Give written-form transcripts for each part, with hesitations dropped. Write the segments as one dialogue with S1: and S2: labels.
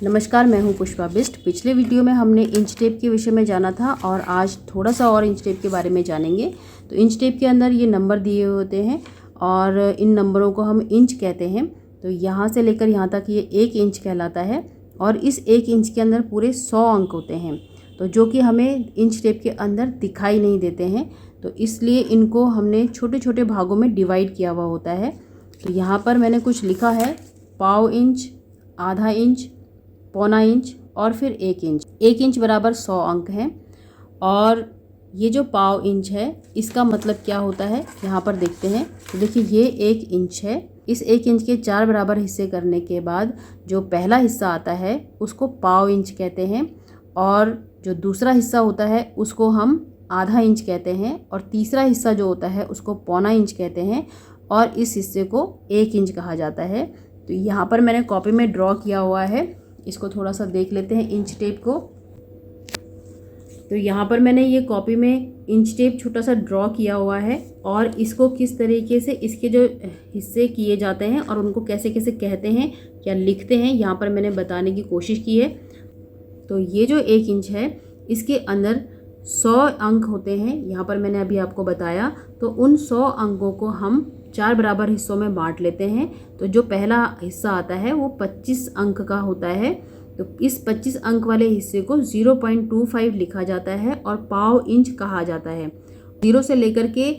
S1: नमस्कार, मैं हूं पुष्पा बिस्ट। पिछले वीडियो में हमने इंच टेप के विषय में जाना था और आज थोड़ा सा और इंच टेप के बारे में जानेंगे। तो इंच टेप के अंदर ये नंबर दिए होते हैं और इन नंबरों को हम इंच कहते हैं। तो यहाँ से लेकर यहाँ तक ये 1 इंच कहलाता है और इस 1 इंच के अंदर पूरे 100 अंक होते हैं, तो जो कि हमें इंच टेप के अंदर दिखाई नहीं देते हैं। तो इसलिए इनको हमने छोटे छोटे भागों में डिवाइड किया हुआ होता है। तो यहाँ पर मैंने कुछ लिखा है, पाव इंच, आधा इंच, पौना इंच और फिर 1 इंच। 1 इंच बराबर 100 अंक हैं। और ये जो पाव इंच है इसका मतलब क्या होता है यहाँ पर देखते हैं। तो देखिए ये 1 इंच है। इस 1 इंच के 4 बराबर हिस्से करने के बाद जो पहला हिस्सा आता है उसको पाव इंच कहते हैं और जो दूसरा हिस्सा होता है उसको हम आधा इंच कहते हैं और तीसरा हिस्सा जो होता है उसको पौना इंच कहते हैं और इस हिस्से को 1 इंच कहा जाता है। तो यहाँ पर मैंने कॉपी में ड्रॉ किया हुआ है, इसको थोड़ा सा देख लेते हैं इंच टेप को। तो यहाँ पर मैंने ये कॉपी में इंच टेप छोटा सा ड्रॉ किया हुआ है और इसको किस तरीके से इसके जो हिस्से किए जाते हैं और उनको कैसे कैसे कहते हैं या लिखते हैं यहाँ पर मैंने बताने की कोशिश की है। तो ये जो 1 इंच है इसके अंदर 100 अंक होते हैं, यहाँ पर मैंने अभी आपको बताया। तो उन 100 अंकों को हम 4 बराबर हिस्सों में बांट लेते हैं। तो जो पहला हिस्सा आता है वो 25 अंक का होता है। तो इस 25 अंक वाले हिस्से को 0.25 लिखा जाता है और पाव इंच कहा जाता है। 0 से लेकर के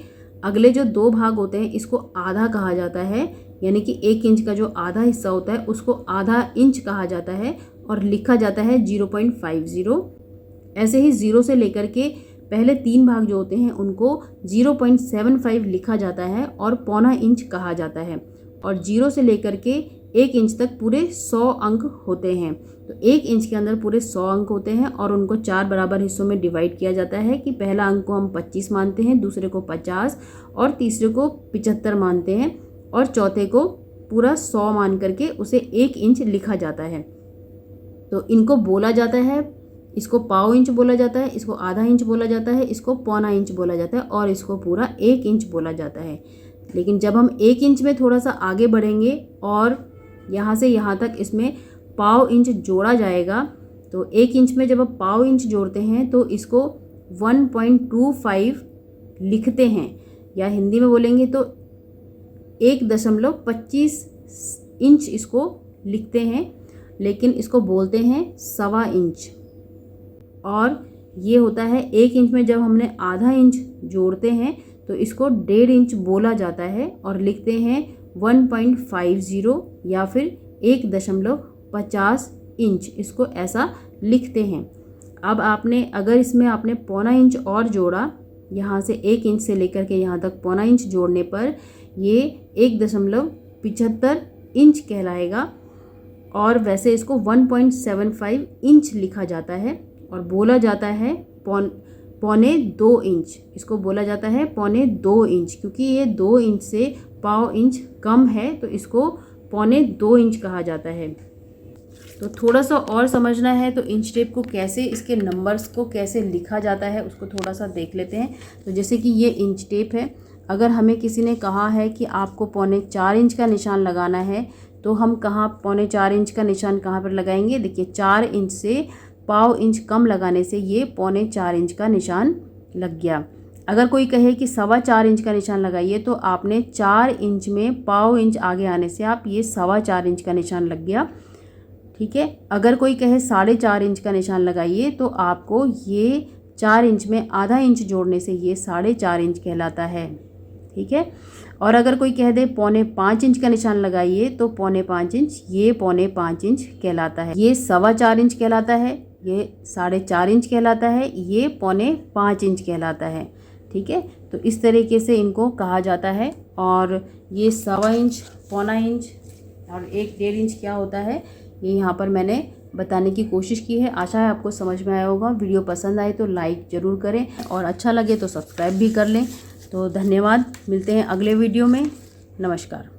S1: अगले जो 2 भाग होते हैं इसको आधा कहा जाता है, यानी कि 1 इंच का जो आधा हिस्सा होता है उसको आधा इंच कहा जाता है और लिखा जाता है 0.50। ऐसे ही 0 से लेकर के पहले 3 भाग जो होते हैं उनको 0.75 लिखा जाता है और पौना इंच कहा जाता है। और 0 से लेकर के 1 इंच तक पूरे 100 अंक होते हैं। तो 1 इंच के अंदर पूरे 100 अंक होते हैं और उनको 4 बराबर हिस्सों में डिवाइड किया जाता है कि पहला अंक को हम 25 मानते हैं, दूसरे को 50 और तीसरे को 75 मानते हैं और चौथे को पूरा 100 मान करके उसे 1 इंच लिखा जाता है। तो इनको बोला जाता है, इसको पाव इंच बोला जाता है, इसको आधा इंच बोला जाता है, इसको पौना इंच बोला जाता है और इसको पूरा 1 इंच बोला जाता है। लेकिन जब हम 1 इंच में थोड़ा सा आगे बढ़ेंगे और यहाँ से यहाँ तक इसमें पाव इंच जोड़ा जाएगा, तो 1 इंच में जब आप पाव इंच जोड़ते हैं तो इसको 1.25 लिखते हैं, या हिंदी में बोलेंगे तो 1.25 इंच इसको लिखते हैं, लेकिन इसको बोलते हैं 1.25 इंच। और ये होता है 1 इंच में जब हमने आधा इंच जोड़ते हैं तो इसको 1.5 इंच बोला जाता है और लिखते हैं 1.50 या फिर 1.50 इंच, इसको ऐसा लिखते हैं। अब आपने अगर इसमें आपने पौना इंच और जोड़ा, यहाँ से 1 इंच से लेकर के यहाँ तक पौना इंच जोड़ने पर ये 1.75 इंच कहलाएगा और वैसे इसको 1.75 इंच लिखा जाता है और बोला जाता है 1.25 इंच। इसको बोला जाता है 1.25 इंच, क्योंकि ये 2 इंच से पाव इंच कम है तो इसको 1.25 इंच कहा जाता है। तो थोड़ा सा और समझना है तो इंच टेप को कैसे, इसके नंबर्स को कैसे लिखा जाता है उसको थोड़ा सा देख लेते हैं। तो जैसे कि ये इंच टेप है, अगर हमें किसी ने कहा है कि आपको 4.25 इंच का निशान लगाना है तो हम कहाँ 4.25 इंच का निशान कहाँ पर लगाएंगे। देखिए 4 इंच से पाव इंच कम लगाने से ये 4.25 इंच का निशान लग गया। अगर कोई कहे कि 4.25 इंच का निशान लगाइए तो आपने 4 इंच में पाव इंच आगे आने से आप ये 4.25 इंच का निशान लग गया। ठीक है। अगर कोई कहे 4.5 इंच का निशान लगाइए तो आपको ये 4 इंच में आधा इंच जोड़ने से ये 4.5 इंच कहलाता है। ठीक है। और अगर कोई कह दे 4.25 इंच का निशान लगाइए तो 4.25 इंच, ये 4.25 इंच कहलाता है। ये 4.25 इंच कहलाता है, ये 4.5 इंच कहलाता है, ये 4.5 इंच कहलाता है। ठीक है। तो इस तरीके से इनको कहा जाता है। और ये 1.25 इंच, पौना इंच और 1.5 इंच क्या होता है ये यहाँ पर मैंने बताने की कोशिश की है। आशा है आपको समझ में आया होगा। वीडियो पसंद आए तो लाइक ज़रूर करें और अच्छा लगे तो सब्सक्राइब भी कर लें। तो धन्यवाद, मिलते हैं अगले वीडियो में। नमस्कार।